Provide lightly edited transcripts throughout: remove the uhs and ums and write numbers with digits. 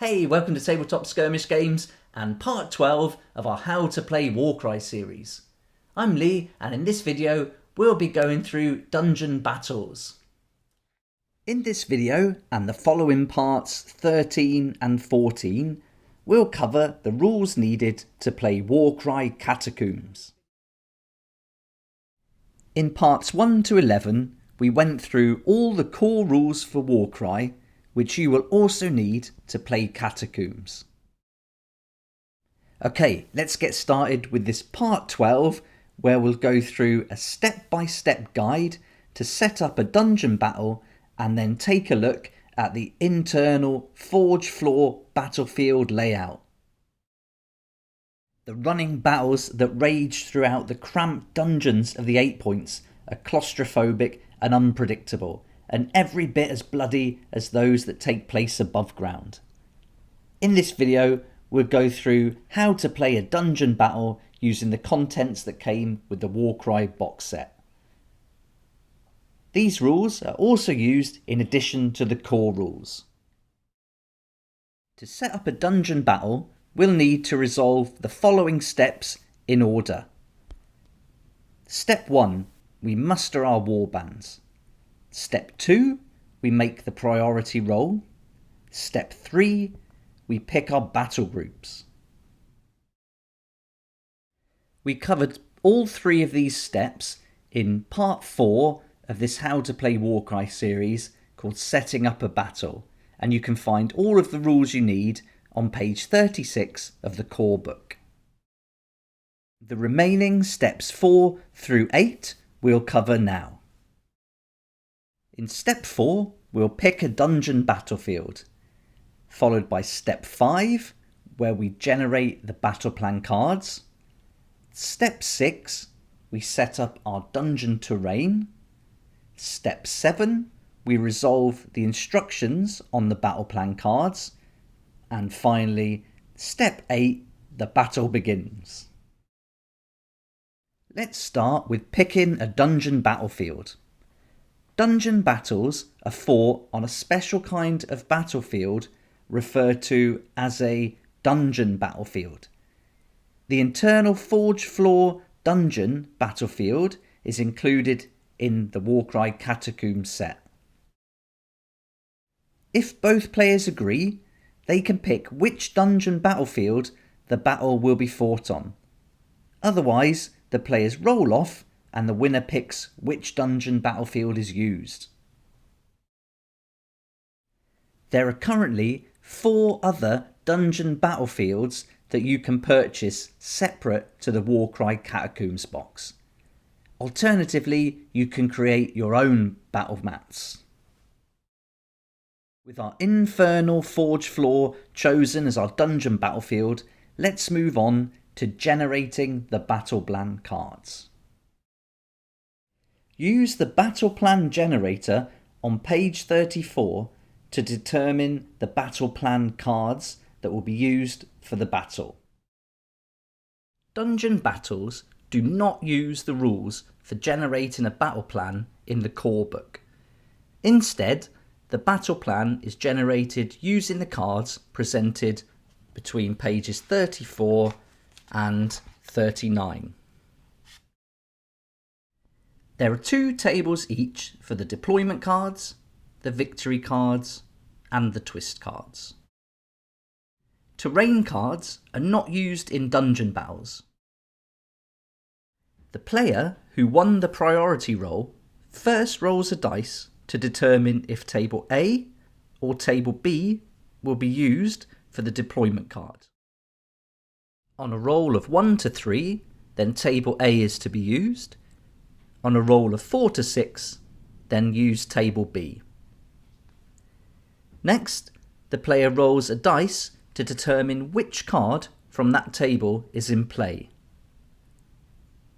Hey, welcome to Tabletop Skirmish Games and part 12 of our How to Play Warcry series. I'm Lee, and in this video we'll be going through dungeon battles. In this video and the following parts 13 and 14, we'll cover the rules needed to play Warcry Catacombs. In parts 1 to 11, we went through all the core rules for Warcry, which you will also need to play Catacombs. Okay, let's get started with this part 12, where we'll go through a step-by-step guide to set up a dungeon battle and then take a look at the internal forge floor battlefield layout. The running battles that rage throughout the cramped dungeons of the 8 Points are claustrophobic and unpredictable, and every bit as bloody as those that take place above ground. In this video, we'll go through how to play a dungeon battle using the contents that came with the Warcry box set. These rules are also used in addition to the core rules. To set up a dungeon battle, we'll need to resolve the following steps in order. Step 1, we muster our warbands. Step 2, we make the priority roll. Step 3, we pick our battle groups. We covered all 3 of these steps in part 4 of this How to Play Warcry series called Setting Up a Battle, and you can find all of the rules you need on page 36 of the core book. The remaining steps 4 through 8 we'll cover now. In step 4, we'll pick a dungeon battlefield, followed by step 5, where we generate the battle plan cards. Step 6, we set up our dungeon terrain. Step 7, we resolve the instructions on the battle plan cards. And finally, step 8, the battle begins. Let's start with picking a dungeon battlefield. Dungeon battles are fought on a special kind of battlefield referred to as a dungeon battlefield. The internal forge floor dungeon battlefield is included in the Warcry Catacombs set. If both players agree, they can pick which dungeon battlefield the battle will be fought on. Otherwise, the players roll off and the winner picks which dungeon battlefield is used. There are currently 4 other dungeon battlefields that you can purchase separate to the Warcry Catacombs box. Alternatively, you can create your own battle mats. With our Infernal forge floor chosen as our dungeon battlefield, let's move on to generating the battle plan cards. Use the battle plan generator on page 34 to determine the battle plan cards that will be used for the battle. Dungeon battles do not use the rules for generating a battle plan in the core book. Instead, the battle plan is generated using the cards presented between pages 34 and 39. There are 2 tables each for the deployment cards, the victory cards, and the twist cards. Terrain cards are not used in dungeon battles. The player who won the priority roll first rolls a dice to determine if table A or table B will be used for the deployment card. On a roll of 1 to 3, then table A is to be used. On a roll of 4 to 6, then use table B. Next, the player rolls a dice to determine which card from that table is in play.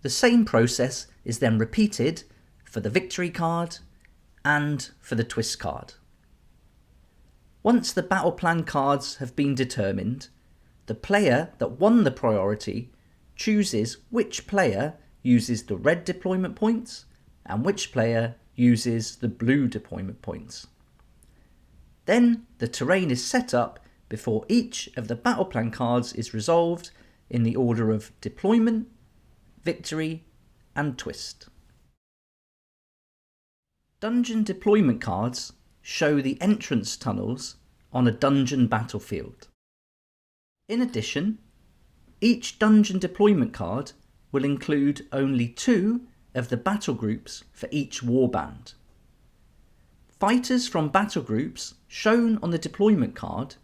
The same process is then repeated for the victory card and for the twist card. Once the battle plan cards have been determined, the player that won the priority chooses which player uses the red deployment points and which player uses the blue deployment points. Then the terrain is set up before each of the battle plan cards is resolved in the order of deployment, victory, and twist. Dungeon deployment cards show the entrance tunnels on a dungeon battlefield. In addition, each dungeon deployment card will include only 2 of the battle groups for each warband. Fighters from battle groups shown on the deployment card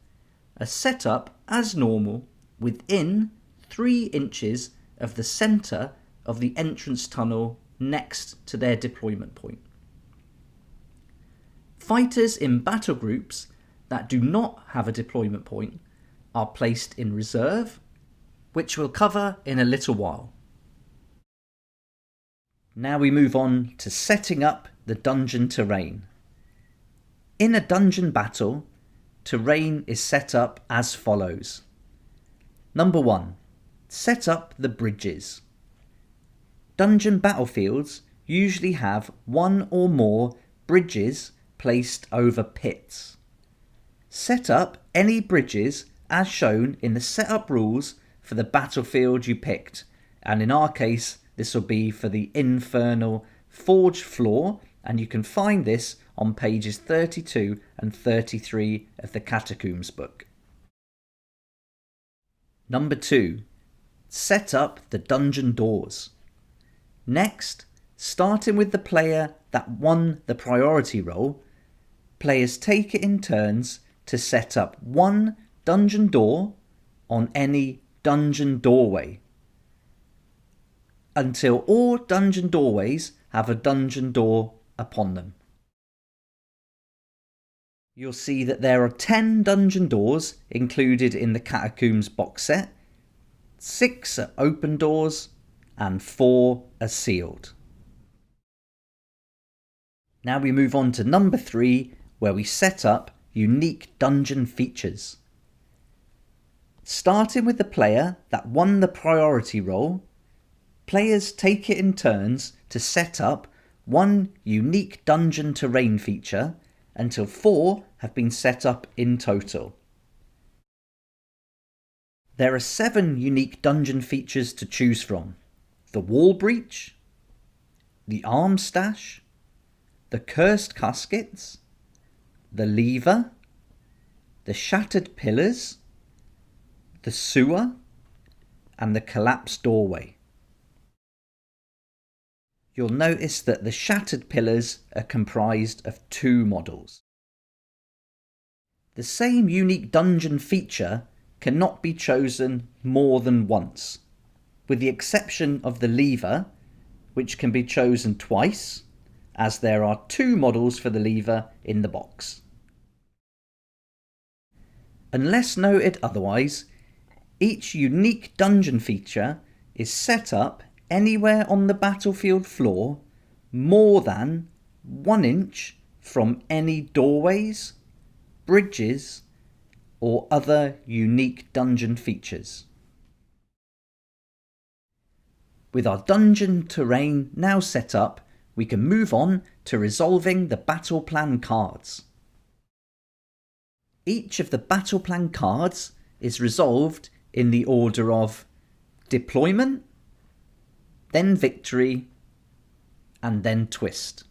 are set up as normal within 3 inches of the centre of the entrance tunnel next to their deployment point. Fighters in battle groups that do not have a deployment point are placed in reserve, which we'll cover in a little while. Now we move on to setting up the dungeon terrain. In a dungeon battle, terrain is set up as follows. Number 1. Set up the bridges. Dungeon battlefields usually have 1 or more bridges placed over pits. Set up any bridges as shown in the setup rules for the battlefield you picked, and in our case this will be for the Infernal forged floor, and you can find this on pages 32 and 33 of the Catacombs book. Number 2. Set up the dungeon doors. Next, starting with the player that won the priority roll, players take it in turns to set up 1 dungeon door on any dungeon doorway, until all dungeon doorways have a dungeon door upon them. You'll see that there are 10 dungeon doors included in the Catacombs box set. 6 are open doors and 4 are sealed. Now we move on to number 3, where we set up unique dungeon features. Starting with the player that won the priority roll, players take it in turns to set up 1 unique dungeon terrain feature until 4 have been set up in total. There are 7 unique dungeon features to choose from: the wall breach, the arm stash, the cursed caskets, the lever, the shattered pillars, the sewer, and the collapsed doorway. You'll notice that the shattered pillars are comprised of 2 models. The same unique dungeon feature cannot be chosen more than once, with the exception of the lever, which can be chosen twice, as there are 2 models for the lever in the box. Unless noted otherwise, each unique dungeon feature is set up anywhere on the battlefield floor more than 1 inch from any doorways, bridges, or other unique dungeon features. With our dungeon terrain now set up, we can move on to resolving the battle plan cards. Each of the battle plan cards is resolved in the order of deployment, then victory, and then twist.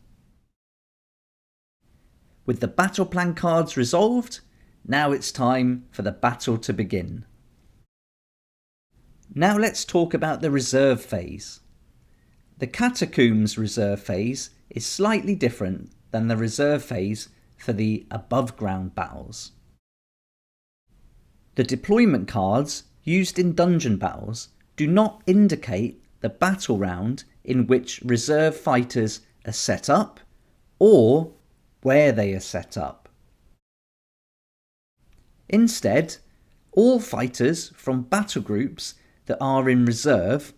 With the battle plan cards resolved, now it's time for the battle to begin. Now let's talk about the reserve phase. The Catacombs reserve phase is slightly different than the reserve phase for the above ground battles. The deployment cards used in dungeon battles do not indicate the battle round in which reserve fighters are set up or where they are set up. Instead, all fighters from battle groups that are in reserve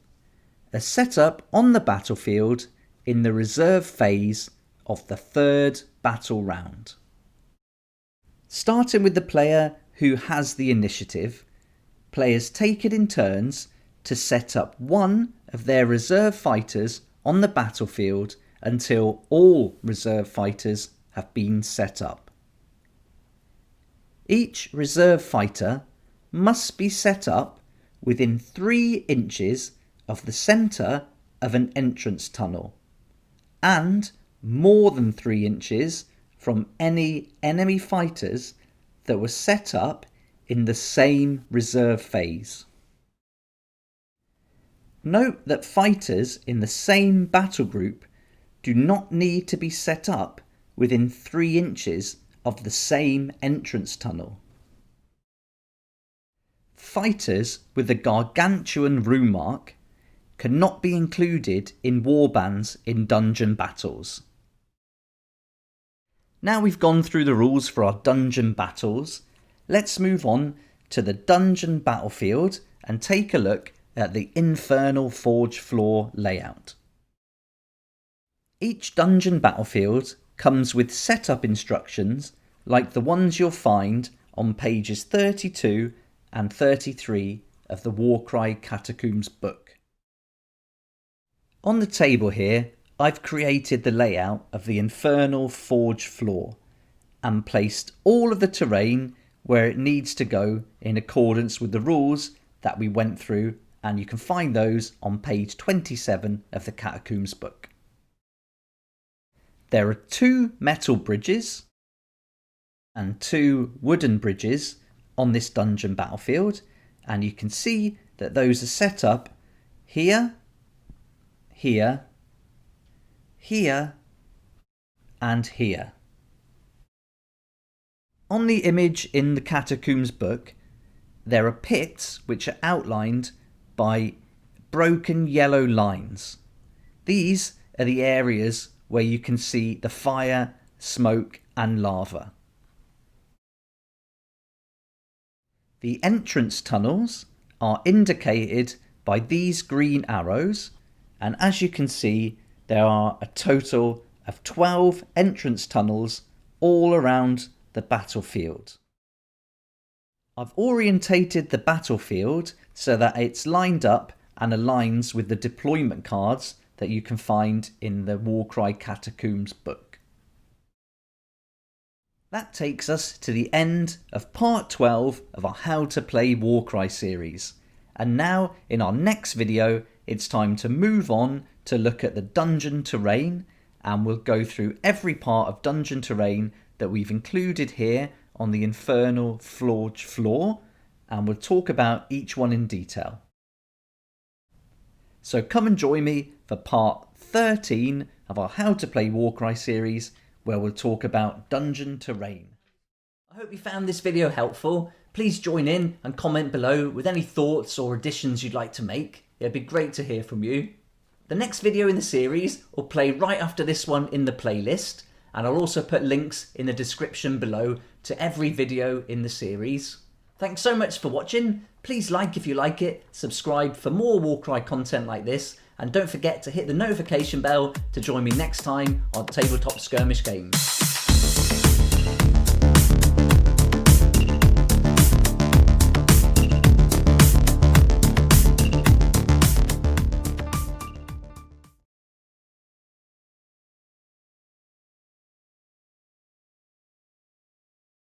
are set up on the battlefield in the reserve phase of the 3rd battle round. Starting with the player who has the initiative, players take it in turns to set up 1 of their reserve fighters on the battlefield until all reserve fighters have been set up. Each reserve fighter must be set up within 3 inches of the centre of an entrance tunnel and more than 3 inches from any enemy fighters that were set up in the same reserve phase. Note that fighters in the same battle group do not need to be set up within 3 inches of the same entrance tunnel. Fighters with the gargantuan rune mark cannot be included in warbands in dungeon battles. Now we've gone through the rules for our dungeon battles, let's move on to the dungeon battlefield and take a look at the Infernal Forge floor layout. Each dungeon battlefield comes with setup instructions like the ones you'll find on pages 32 and 33 of the Warcry Catacombs book. On the table here, I've created the layout of the Infernal Forge floor and placed all of the terrain where it needs to go in accordance with the rules that we went through, and you can find those on page 27 of the Catacombs book. There are 2 metal bridges and 2 wooden bridges on this dungeon battlefield, and you can see that those are set up here, here, here and here. On the image in the Catacombs book, there are pits which are outlined by broken yellow lines. These are the areas where you can see the fire, smoke and lava. The entrance tunnels are indicated by these green arrows, and as you can see, there are a total of 12 entrance tunnels all around the battlefield. I've orientated the battlefield so that it's lined up and aligns with the deployment cards that you can find in the Warcry Catacombs book. That takes us to the end of part 12 of our How to Play Warcry series. And now in our next video, it's time to move on to look at the dungeon terrain, and we'll go through every part of dungeon terrain that we've included here on the Infernal Forge floor, and we'll talk about each one in detail. So come and join me for part 13 of our How to Play Warcry series, where we'll talk about dungeon terrain. I hope you found this video helpful. Please join in and comment below with any thoughts or additions you'd like to make. It'd be great to hear from you. The next video in the series will play right after this one in the playlist, and I'll also put links in the description below to every video in the series. Thanks so much for watching. Please like if you like it, subscribe for more Warcry content like this, and don't forget to hit the notification bell to join me next time on Tabletop Skirmish Games.